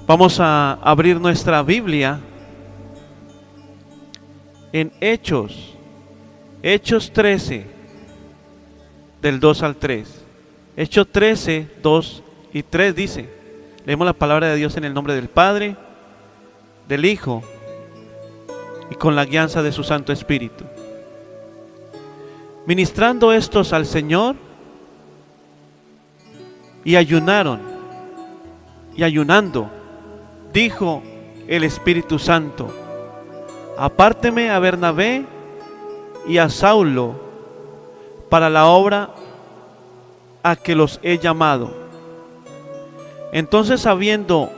Vamos a abrir nuestra Biblia en Hechos 13, del 2 al 3. Hechos 13, 2 y 3 dice, leemos la palabra de Dios en el nombre del Padre, del Hijo y con la guianza de su Santo Espíritu. Ministrando estos al Señor y ayunaron, y ayunando, dijo el Espíritu Santo: apárteme a Bernabé y a Saulo para la obra a que los he llamado. Entonces, habiendo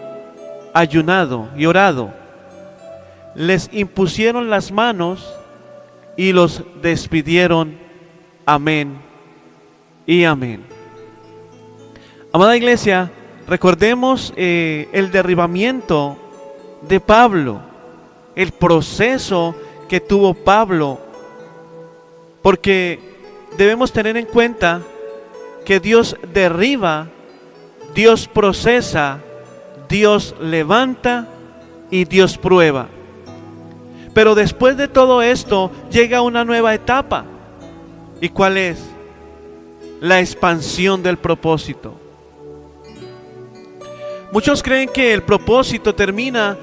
ayunado y orado, les impusieron las manos y los despidieron. Amén y amén. Amada iglesia, recordemos el derribamiento de Pablo, el proceso que tuvo Pablo, porque debemos tener en cuenta que Dios derriba, Dios procesa, Dios levanta y Dios prueba. Pero después de todo esto llega una nueva etapa. ¿Y cuál es? La expansión del propósito. Muchos creen que el propósito termina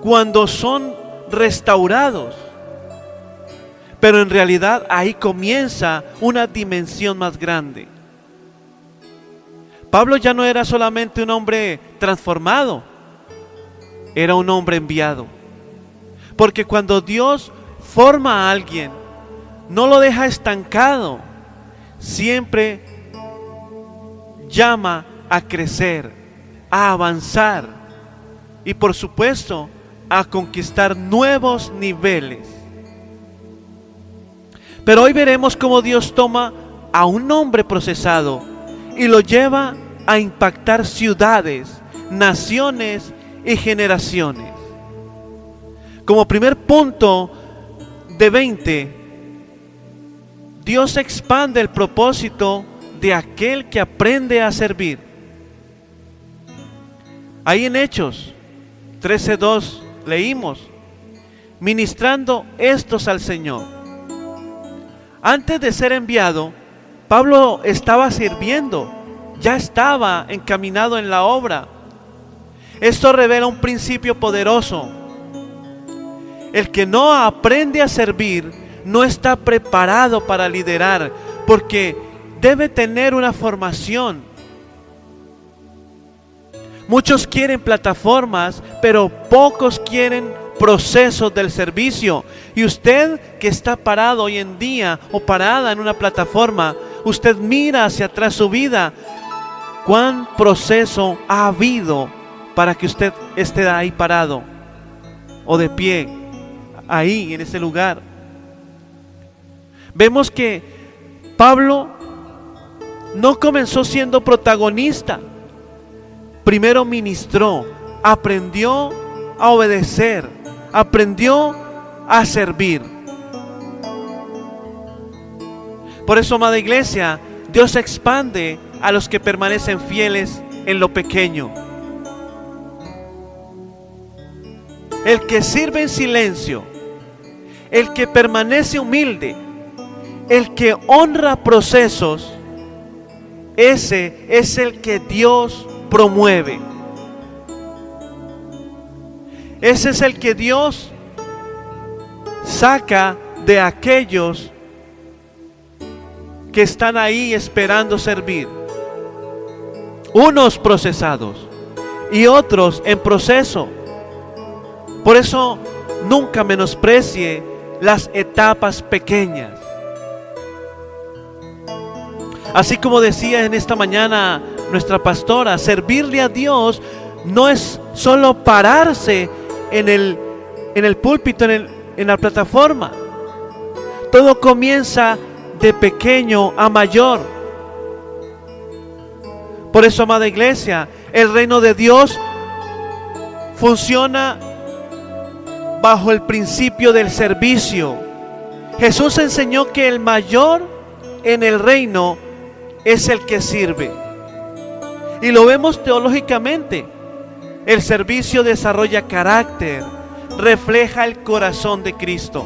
cuando son restaurados, pero en realidad ahí comienza una dimensión más grande. Pablo ya no era solamente un hombre transformado, era un hombre enviado. Porque cuando Dios forma a alguien, no lo deja estancado, siempre llama a crecer, a avanzar y por supuesto a conquistar nuevos niveles. Pero hoy veremos cómo Dios toma a un hombre procesado y lo lleva a impactar ciudades, naciones y generaciones. Como primer punto de 20, Dios expande el propósito de aquel que aprende a servir. Ahí en Hechos 13:2 leímos: ministrando estos al Señor. Antes de ser enviado, Pablo estaba sirviendo, ya estaba encaminado en la obra. Esto revela un principio poderoso. El que no aprende a servir no está preparado para liderar, porque debe tener una formación. Muchos quieren plataformas, pero pocos quieren procesos del servicio. Y usted que está parado hoy en día o parada en una plataforma, usted mira hacia atrás su vida. ¿Cuán proceso ha habido para que usted esté ahí parado o de pie, ahí en ese lugar? Vemos que Pablo no comenzó siendo protagonista. Primero ministró, aprendió a obedecer, aprendió a servir. Por eso, amada iglesia, Dios expande a los que permanecen fieles en lo pequeño. El que sirve en silencio, el que permanece humilde, el que honra procesos, ese es el que Dios promueve. Ese es el que Dios saca de aquellos que están ahí esperando servir. Unos procesados y otros en proceso. Por eso nunca menosprecie las etapas pequeñas. Así como decía en esta mañana nuestra pastora, servirle a Dios no es solo pararse en el púlpito, en la plataforma. Todo comienza de pequeño a mayor. Por eso, amada iglesia, el reino de Dios funciona bajo el principio del servicio. Jesús enseñó que el mayor en el reino es el que sirve. Y lo vemos teológicamente. El servicio desarrolla carácter, refleja el corazón de Cristo.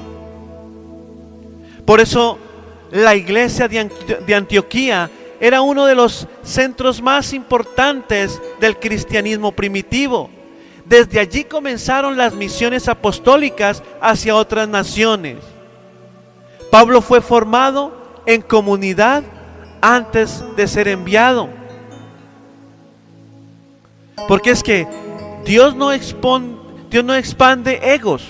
Por eso la iglesia de Antioquía era uno de los centros más importantes del cristianismo primitivo. Desde allí comenzaron las misiones apostólicas hacia otras naciones. Pablo fue formado en comunidad antes de ser enviado. Porque es que Dios no expande egos,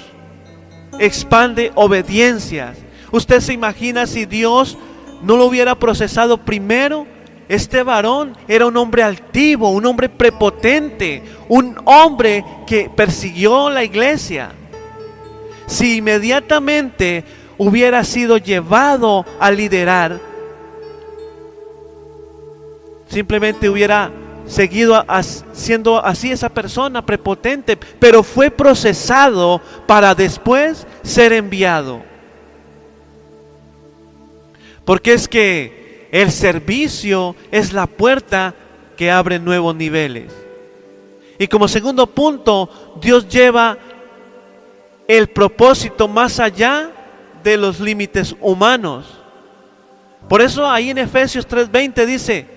expande obediencias. Usted se imagina si Dios no lo hubiera procesado primero. Este varón era un hombre altivo, un hombre prepotente, un hombre que persiguió la iglesia. Si inmediatamente hubiera sido llevado a liderar, simplemente hubiera seguido siendo así esa persona prepotente, pero fue procesado para después ser enviado. Porque es que el servicio es la puerta que abre nuevos niveles. Y como segundo punto, Dios lleva el propósito más allá de los límites humanos. Por eso ahí en Efesios 3:20 dice: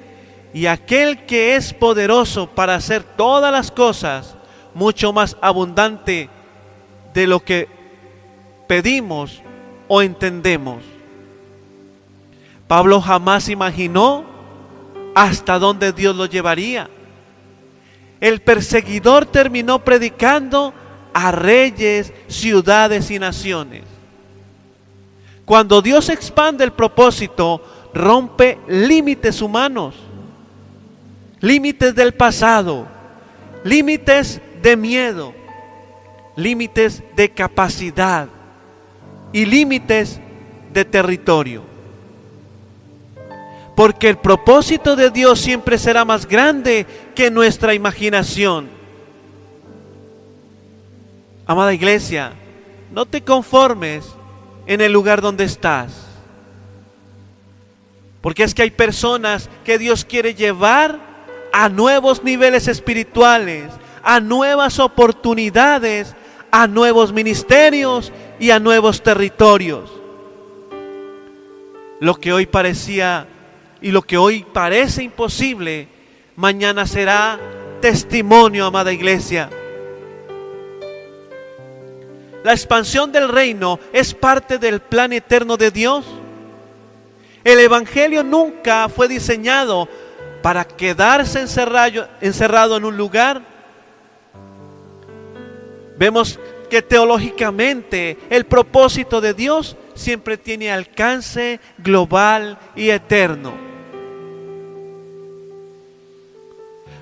y aquel que es poderoso para hacer todas las cosas mucho más abundante de lo que pedimos o entendemos. Pablo jamás imaginó hasta dónde Dios lo llevaría. El perseguidor terminó predicando a reyes, ciudades y naciones. Cuando Dios expande el propósito, rompe límites humanos, límites del pasado, límites de miedo, límites de capacidad y límites de territorio. Porque el propósito de Dios siempre será más grande que nuestra imaginación. Amada iglesia, no te conformes en el lugar donde estás. Porque es que hay personas que Dios quiere llevar a nuevos niveles espirituales, a nuevas oportunidades, a nuevos ministerios y a nuevos territorios. Lo que hoy parecía y lo que hoy parece imposible, mañana será testimonio, amada iglesia. La expansión del reino es parte del plan eterno de Dios. El evangelio nunca fue diseñado para quedarse encerrado en un lugar. Vemos que teológicamente el propósito de Dios siempre tiene alcance global y eterno.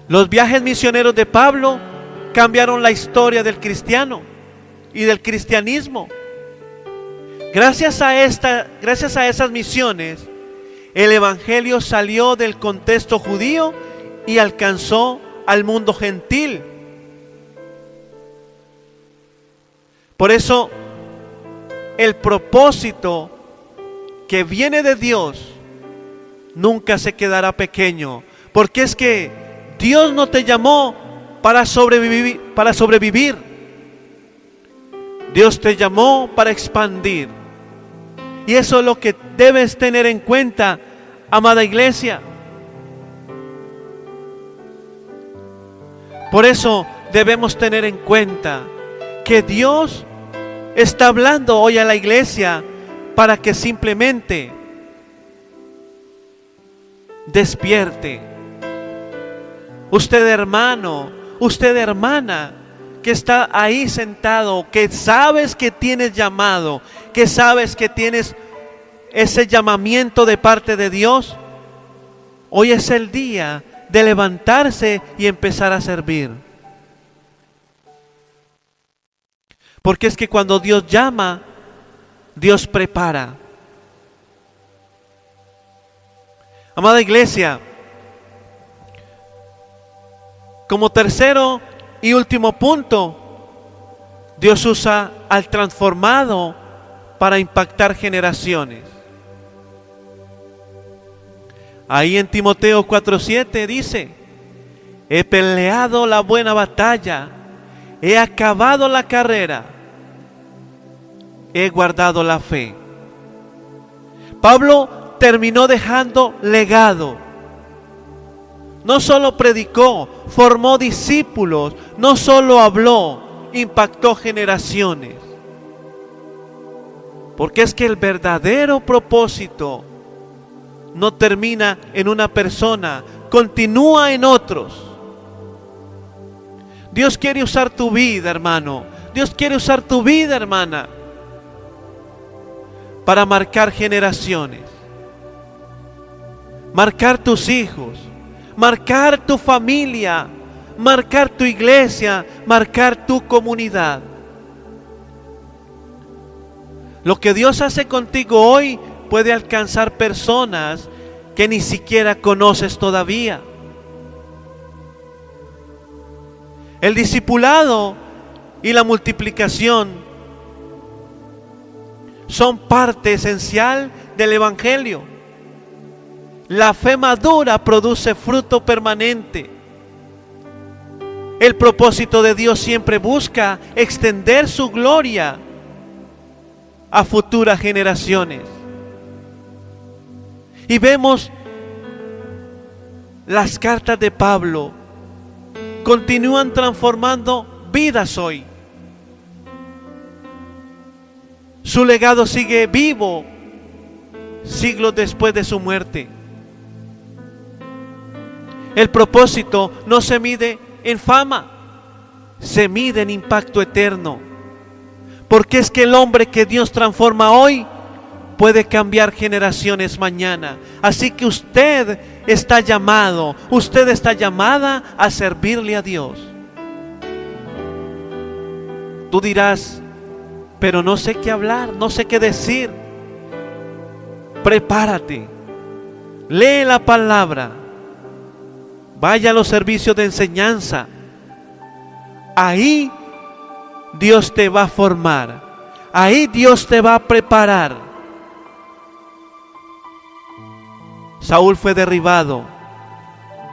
Los viajes misioneros de Pablo cambiaron la historia del cristiano y del cristianismo. Gracias a esas misiones, el evangelio salió del contexto judío y alcanzó al mundo gentil. Por eso, el propósito que viene de Dios nunca se quedará pequeño, porque es que Dios no te llamó para sobrevivir. Dios te llamó para expandir. Y eso es lo que debes tener en cuenta, amada iglesia. Por eso debemos tener en cuenta que Dios está hablando hoy a la iglesia para que simplemente despierte. Usted hermano, usted hermana, que está ahí sentado, que sabes que tienes llamado, que sabes que tienes ese llamamiento de parte de Dios, hoy es el día de levantarse y empezar a servir. Porque es que cuando Dios llama, Dios prepara. Amada iglesia, como tercero y último punto, Dios usa al transformado para impactar generaciones. Ahí en Timoteo 4:7 dice: he peleado la buena batalla, he acabado la carrera, he guardado la fe. Pablo terminó dejando legado. No solo predicó, formó discípulos, no solo habló, impactó generaciones. Porque es que el verdadero propósito no termina en una persona, continúa en otros. Dios quiere usar tu vida, hermano. Dios quiere usar tu vida, hermana, para marcar generaciones, marcar tus hijos, marcar tu familia, marcar tu iglesia, marcar tu comunidad. Lo que Dios hace contigo hoy puede alcanzar personas que ni siquiera conoces todavía. El discipulado y la multiplicación son parte esencial del Evangelio. La fe madura produce fruto permanente. El propósito de Dios siempre busca extender su gloria a futuras generaciones. Y vemos las cartas de Pablo continúan transformando vidas hoy. Su legado sigue vivo siglos después de su muerte. El propósito no se mide en fama, se mide en impacto eterno. Porque es que el hombre que Dios transforma hoy puede cambiar generaciones mañana. Así que usted está llamado, usted está llamada a servirle a Dios. Tú dirás, pero no sé qué hablar, no sé qué decir. Prepárate, lee la palabra, vaya a los servicios de enseñanza. Ahí Dios te va a formar, ahí Dios te va a preparar. Saúl fue derribado,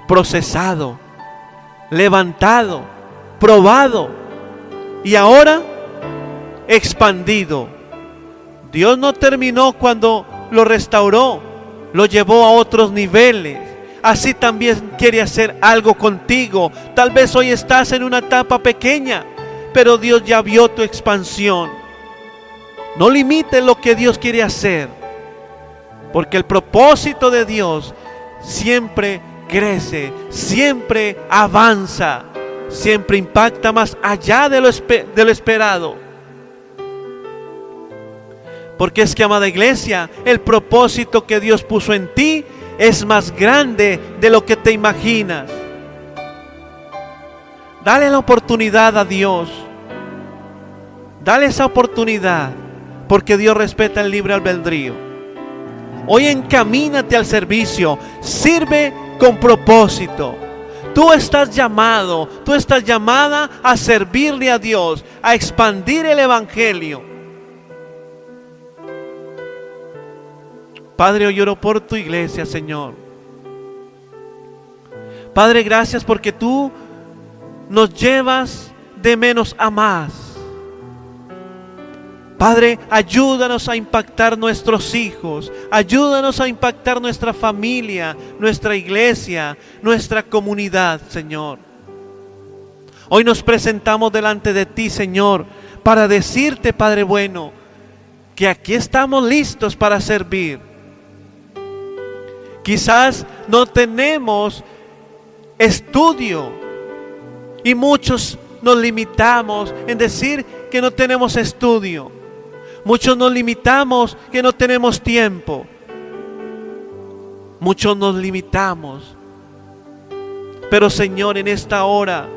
procesado, levantado, probado y ahora expandido. Dios no terminó cuando lo restauró, lo llevó a otros niveles. Así también quiere hacer algo contigo. Tal vez hoy estás en una etapa pequeña, pero Dios ya vio tu expansión. No limites lo que Dios quiere hacer, porque el propósito de Dios siempre crece, siempre avanza, siempre impacta más allá de lo esperado. Porque es que, amada iglesia, el propósito que Dios puso en ti es más grande de lo que te imaginas. Dale la oportunidad a Dios. Dale esa oportunidad, porque Dios respeta el libre albedrío. Hoy encamínate al servicio, sirve con propósito. Tú estás llamado, tú estás llamada a servirle a Dios, a expandir el Evangelio. Padre, hoy oro por tu iglesia, Señor. Padre, gracias porque tú nos llevas de menos a más. Padre, ayúdanos a impactar nuestros hijos, ayúdanos a impactar nuestra familia, nuestra iglesia, nuestra comunidad, Señor. Hoy nos presentamos delante de ti, Señor, para decirte, Padre bueno, que aquí estamos listos para servir. Quizás no tenemos estudio y muchos nos limitamos en decir que no tenemos estudio. Muchos nos limitamos que no tenemos tiempo. Muchos nos limitamos. Pero Señor, en esta hora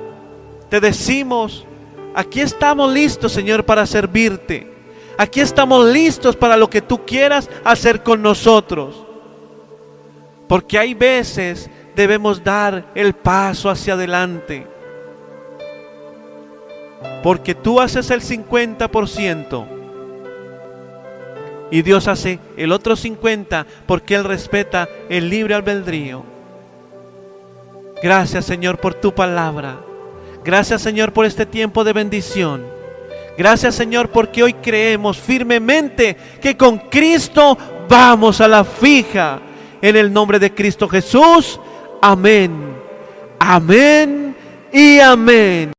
te decimos, aquí estamos listos, Señor, para servirte. Aquí estamos listos para lo que tú quieras hacer con nosotros. Porque hay veces debemos dar el paso hacia adelante. Porque tú haces el 50% y Dios hace el otro 50% porque Él respeta el libre albedrío. Gracias, Señor, por tu palabra. Gracias, Señor, por este tiempo de bendición. Gracias, Señor, porque hoy creemos firmemente que con Cristo vamos a la fija. En el nombre de Cristo Jesús. Amén. Amén y amén.